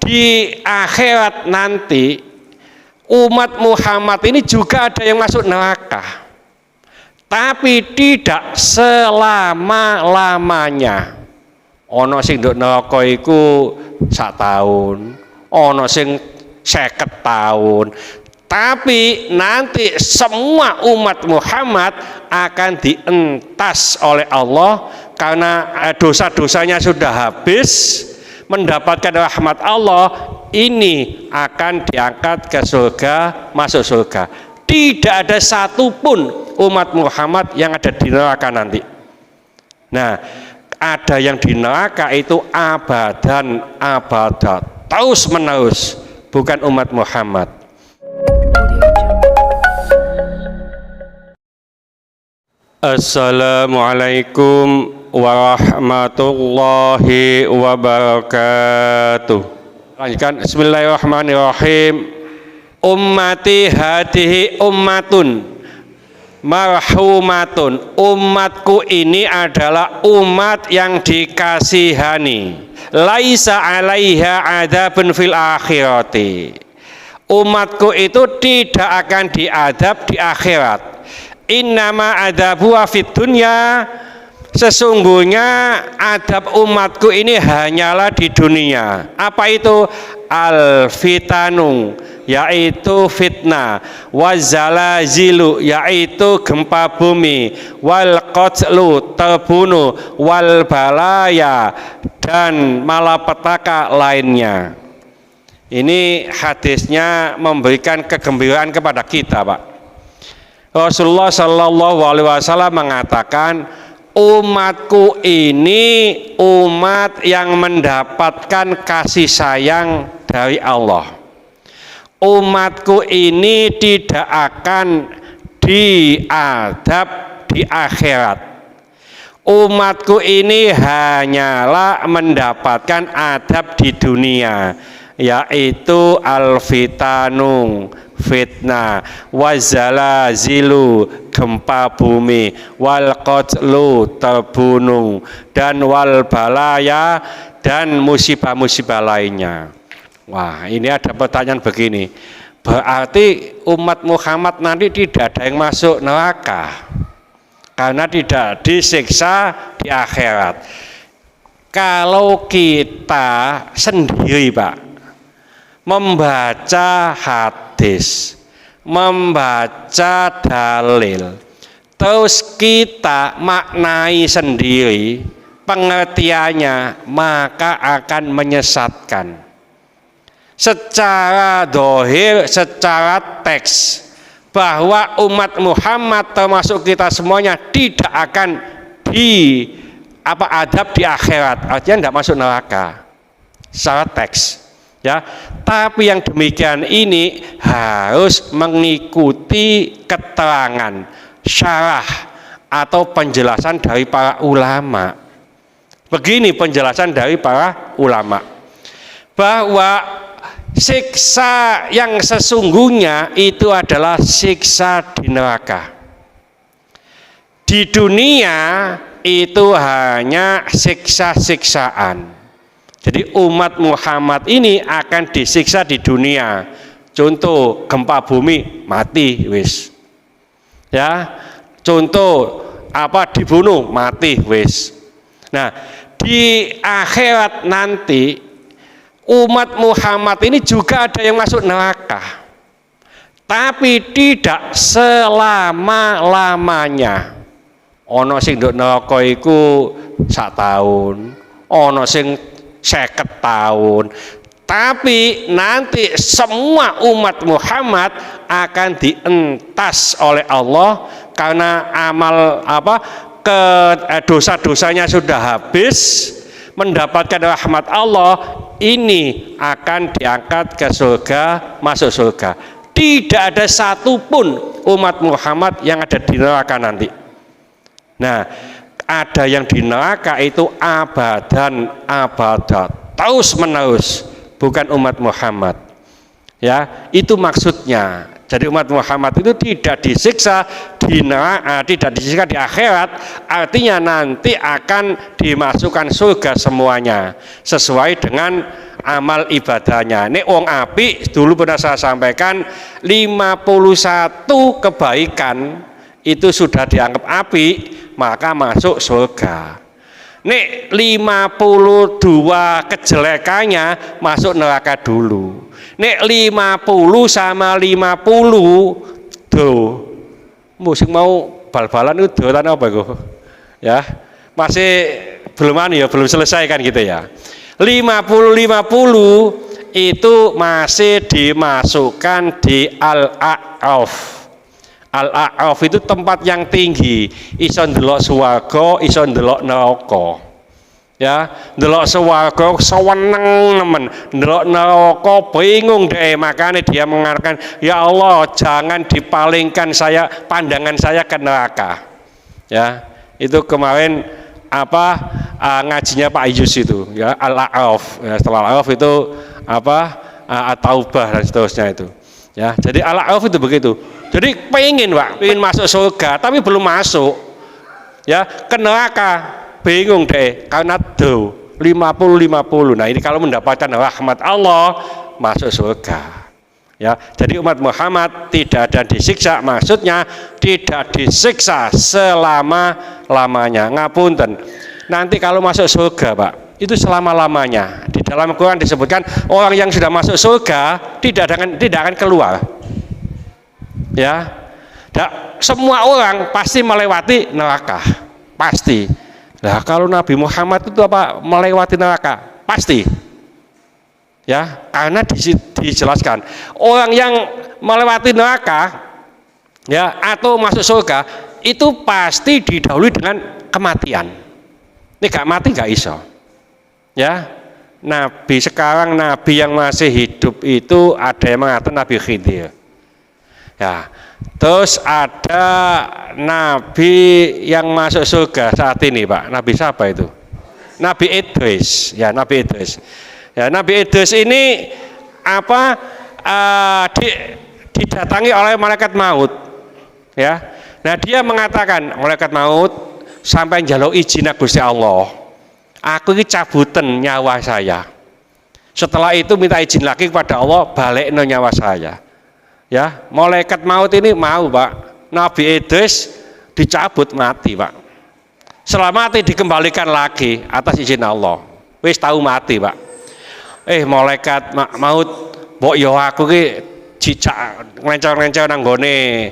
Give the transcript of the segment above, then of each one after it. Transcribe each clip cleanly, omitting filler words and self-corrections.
di akhirat nanti umat Muhammad ini juga ada yang masuk neraka, tapi tidak selama-lamanya. Ono sing nduk neraka iku 1 tahun, ono sing 50 tahun, tapi nanti semua umat Muhammad akan dientas oleh Allah karena dosa-dosanya sudah habis, mendapatkan rahmat Allah, ini akan diangkat ke surga, masuk surga. Tidak ada satupun umat Muhammad yang ada di neraka nanti. Nah, ada yang di neraka itu abadan abadat, terus menerus, bukan umat Muhammad. Assalamualaikum warahmatullahi wabarakatuh. Lanjutkan. Bismillahirrahmanirrahim. Ummati hadihi ummatun marhumatun. Umatku ini adalah umat yang dikasihani. Laisa alaiha adzabun fil akhirati. Umatku itu tidak akan diadab di akhirat. Innama adzabu fid dunya. Sesungguhnya adab umatku ini hanyalah di dunia. Apa itu? Al-fitanu, yaitu fitnah, wazalazilu, yaitu gempa bumi, wal qatlu, terbunuh, wal balaya, dan malapetaka lainnya. Ini hadisnya memberikan kegembiraan kepada kita, Pak. Rasulullah Shallallahu Alaihi Wasallam mengatakan, umatku ini umat yang mendapatkan kasih sayang dari Allah. Umatku ini tidak akan diadab di akhirat. Umatku ini hanyalah mendapatkan adab di dunia, yaitu al-fitanu, fitnah, wazalazilu, gempa bumi, wal qatlu, terbunuh, dan wal balaya, dan musibah-musibah lainnya. Wah, ini ada pertanyaan begini, berarti umat Muhammad nanti tidak ada yang masuk neraka karena tidak disiksa di akhirat. Kalau kita sendiri, Pak, membaca hadis, membaca dalil, terus kita maknai sendiri pengertiannya, maka akan menyesatkan. Secara dohir, secara teks, bahwa umat Muhammad termasuk kita semuanya tidak akan adab di akhirat, artinya tidak masuk neraka secara teks. Ya, tapi yang demikian ini harus mengikuti keterangan, syarah atau penjelasan dari para ulama. Begini penjelasan dari para ulama, bahwa siksa yang sesungguhnya itu adalah siksa di neraka. Di dunia itu hanya siksa-siksaan. Jadi umat Muhammad ini akan disiksa di dunia. Contoh gempa bumi, mati wis. Ya, contoh dibunuh, mati wis. Nah, di akhirat nanti umat Muhammad ini juga ada yang masuk neraka, tapi tidak selama-lamanya. Ono sing nduk neraka iku 1 tahun, ono sing 50 tahun, tapi nanti semua umat Muhammad akan dientas oleh Allah karena dosa-dosanya sudah habis, mendapatkan rahmat Allah, ini akan diangkat ke surga, masuk surga. Tidak ada satupun umat Muhammad yang ada di neraka nanti. Nah, ada yang di neraka itu abadan abadat, terus menerus, bukan umat Muhammad. Ya, itu maksudnya. Jadi umat Muhammad itu tidak disiksa tidak disiksa di akhirat, artinya nanti akan dimasukkan surga semuanya sesuai dengan amal ibadahnya. Nek wong apik dulu pernah saya sampaikan 51 kebaikan itu sudah dianggap apik, maka masuk surga. Nek 52 kejelekannya masuk neraka dulu. Nek 50 sama 50 do. Musik mau bal-balan itu dolan apa itu? Ya. Masih belum selesai kan gitu ya. 50 itu masih dimasukkan di Al-A'raf. Al-A'raf itu tempat yang tinggi, iso ndelok swarga, iso ndelok neraka. Ya, ndelok swarga seweneng nemen, ndelok neraka bingung deh, makanya dia mengatakan, ya Allah, jangan dipalingkan pandangan saya ke neraka. Ya, itu kemarin ngajinya Pak Ayus itu, ya, Al-A'raf. Ya, setelah Al-A'raf itu At-Taubah dan seterusnya itu. Ya, jadi Al-A'raf itu begitu. Jadi pengen masuk surga tapi belum masuk, ya, ke neraka bingung deh karena 50. Nah ini kalau mendapatkan rahmat Allah masuk surga, ya. Jadi umat Muhammad tidak ada disiksa, maksudnya tidak disiksa selama-lamanya. Ngapunten, nanti kalau masuk surga Pak, itu selama-lamanya. Di dalam Quran disebutkan orang yang sudah masuk surga tidak akan keluar. Ya, semua orang pasti melewati neraka, pasti. Nah, kalau Nabi Muhammad itu melewati neraka, pasti. Ya, karena dijelaskan orang yang melewati neraka, ya, atau masuk surga itu pasti didahului dengan kematian. Ini gak mati gak iso. Ya, Nabi sekarang, Nabi yang masih hidup itu ada yang mengatakan Nabi Khidir. Ya, terus ada Nabi yang masuk surga saat ini Pak. Nabi siapa itu? Nabi Idris. Ya, Nabi Idris. Ya, Nabi Idris ini didatangi oleh malaikat maut. Ya, nah dia mengatakan, malaikat maut sampai njaluk izin Gusti Allah. Aku ini cabutan nyawa saya. Setelah itu minta izin lagi kepada Allah, balikno nyawa saya. Ya, malaikat maut ini mau Pak, Nabi Idris dicabut mati Pak. Setelah mati dikembalikan lagi atas izin Allah. Wis tahu mati Pak. Malaikat maut, mbok yo aku ki cicak nglencer-nglencer nang gone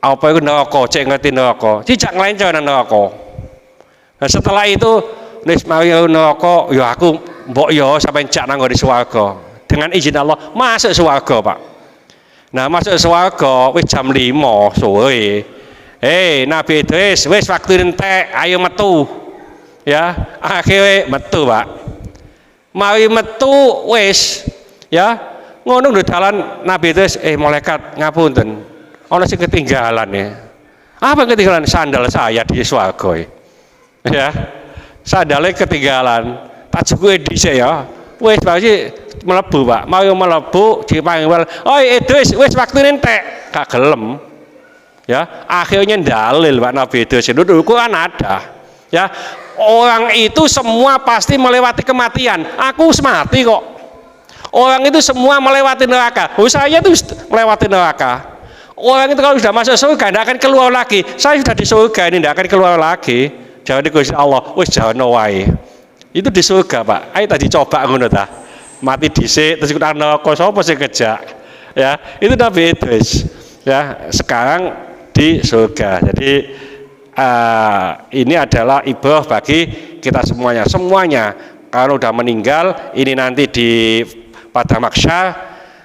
apa iku neraka, cek ngerti neraka. Cicak nglencer nang neraka. Nah, setelah itu wis mari neraka, yo aku mbok yo sampai cak nang gone swarga. Dengan izin Allah masuk swarga Pak. Nah, masuk swarga wis jam 5 sore. Nabi Idris wis waktu entek, ayo metu. Ya, akhirnya metu, Pak. Mari metu wis, ya. Ngono di dalan Nabi Idris, malaikat ngapunten. Ana sing ketinggalan ya. Apa ketinggalan? Sandal saya di swarga. Ya. Sandalnya ketinggalan. Tak cukup dhisik ya. Wis pasti melebu Pak, mau melebu dipanggil, Idris wis waktu entek, gak gelem. Ya, akhirnya dalil Pak Nabi Idris itu dulu kan ada. Ya, orang itu semua pasti melewati kematian. Aku mati kok. Orang itu semua melewati neraka. Saya itu melewati neraka. Orang itu kalau sudah masuk surga tidak akan keluar lagi. Saya sudah di surga ini tidak akan keluar lagi. Jangan dikusi Allah, wis jangan wae. Itu di surga Pak. Ayo tadi coba ngono ta. Mati dhisik terus kita neraka sapa sing kejak. Ya, itu Nabi Idris. Ya, sekarang di surga. Jadi ini adalah ibrah bagi kita semuanya. Semuanya kalau udah meninggal ini nanti pada mahsyar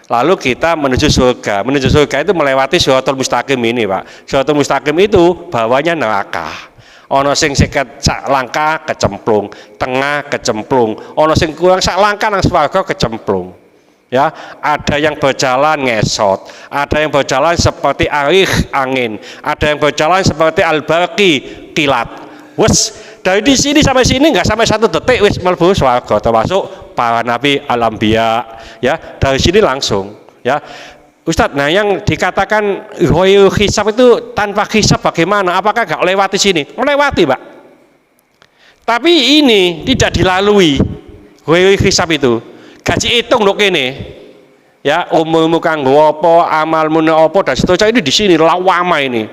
lalu kita menuju surga. Menuju surga itu melewati Shiratal Mustaqim ini, Pak. Shiratal Mustaqim itu bawahnya neraka. Ono sing seket sak langkah kecemplung, tengah kecemplung, ono sing kurang sak langkah nang swarga kecemplung. Ya, ada yang berjalan ngesot, ada yang berjalan seperti arih angin, ada yang berjalan seperti al-barqi kilat. Wes dari di sini sampai sini nggak sampai 1 detik wis mlebu swarga, termasuk para nabi al-anbiya. Ya, dari sini langsung. Ya, Ustadz, nah yang dikatakan ghairul hisab itu tanpa hisab bagaimana? Apakah gak lewati sini? Melewati, Pak. Tapi ini tidak dilalui ghairul hisab itu. Gaji hitung dok ini. Ya, umurmu kanggo apa, amalmu apa, dan seterusnya ini di sini lawama ini.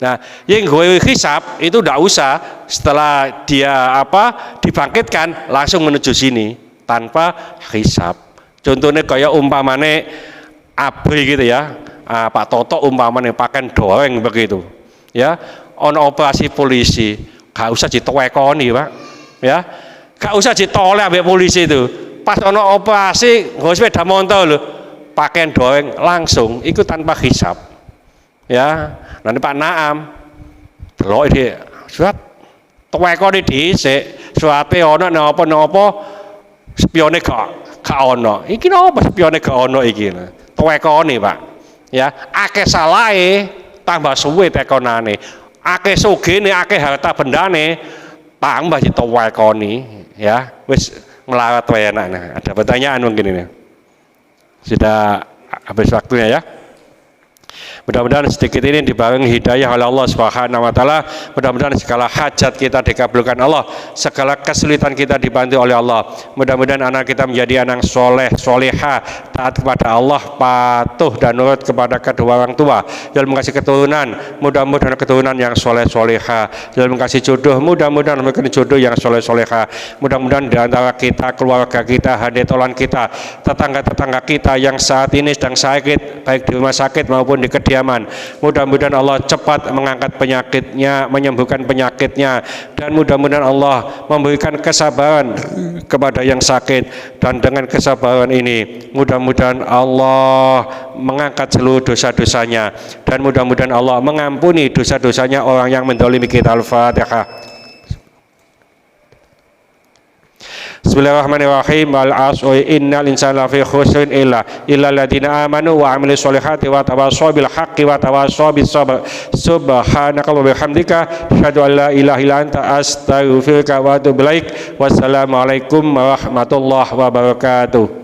Nah, yang ghairul hisab itu tidak usah setelah dia dibangkitkan langsung menuju sini tanpa hisab. Contohnya kayak umpamane abri gitu ya, Pak Toto umpamanya pakai doreng begitu ya, ono operasi polisi gak usah ditowekoni Pak ya, gak usah ditoleh ambek polisi itu, pas ono operasi nggo sepeda motor lho pakai doreng langsung itu tanpa hisab ya. Nanti Pak Naam delok iki surat towekoni dhisik suate ono napa-napa spione gak ono iki napa spione gak ono iki towekoni Pak ya, akeh salahe tambah suwe tekonane, akeh sugene akeh harta bendane tambah ditowekoni ya, wis melarat wae enak. Nah, ada pertanyaan mungkin ini sudah habis waktunya ya. Mudah-mudahan sedikit ini dibarengi hidayah oleh Allah Subhanahu wa taala. Mudah-mudahan segala hajat kita dikabulkan Allah, segala kesulitan kita dibantu oleh Allah. Mudah-mudahan anak kita menjadi anak soleh, solehah, taat kepada Allah, patuh dan nurut kepada kedua orang tua. Dalam kasih keturunan, mudah-mudahan keturunan yang soleh solehah. Dalam kasih jodoh, mudah-mudahan memberikan jodoh yang soleh solehah. Mudah-mudahan di antara kita, keluarga kita, hadetolan kita, tetangga-tetangga kita yang saat ini sedang sakit, baik di rumah sakit maupun di kediaman, mudah-mudahan Allah cepat mengangkat penyakitnya, menyembuhkan penyakitnya, dan mudah-mudahan Allah memberikan kesabaran kepada yang sakit, dan dengan kesabaran ini mudah-mudahan Allah mengangkat seluruh dosa-dosanya, dan mudah-mudahan Allah mengampuni dosa-dosanya orang yang mendolimi kita. Al-Fatihah. Bismillahirrahmanirrahim. Al-'asri innal insana lafi khusrin illa alladziina amanu wa 'amilus sholihati wa tawassaw bil haqqi wa tawassaw bis sabr. Subhanaka wa bihamdika asyhadu an la ilaha illa anta astaghfiruka wa atubu ilaik. Wassalamualaikum warahmatullahi wabarakatuh.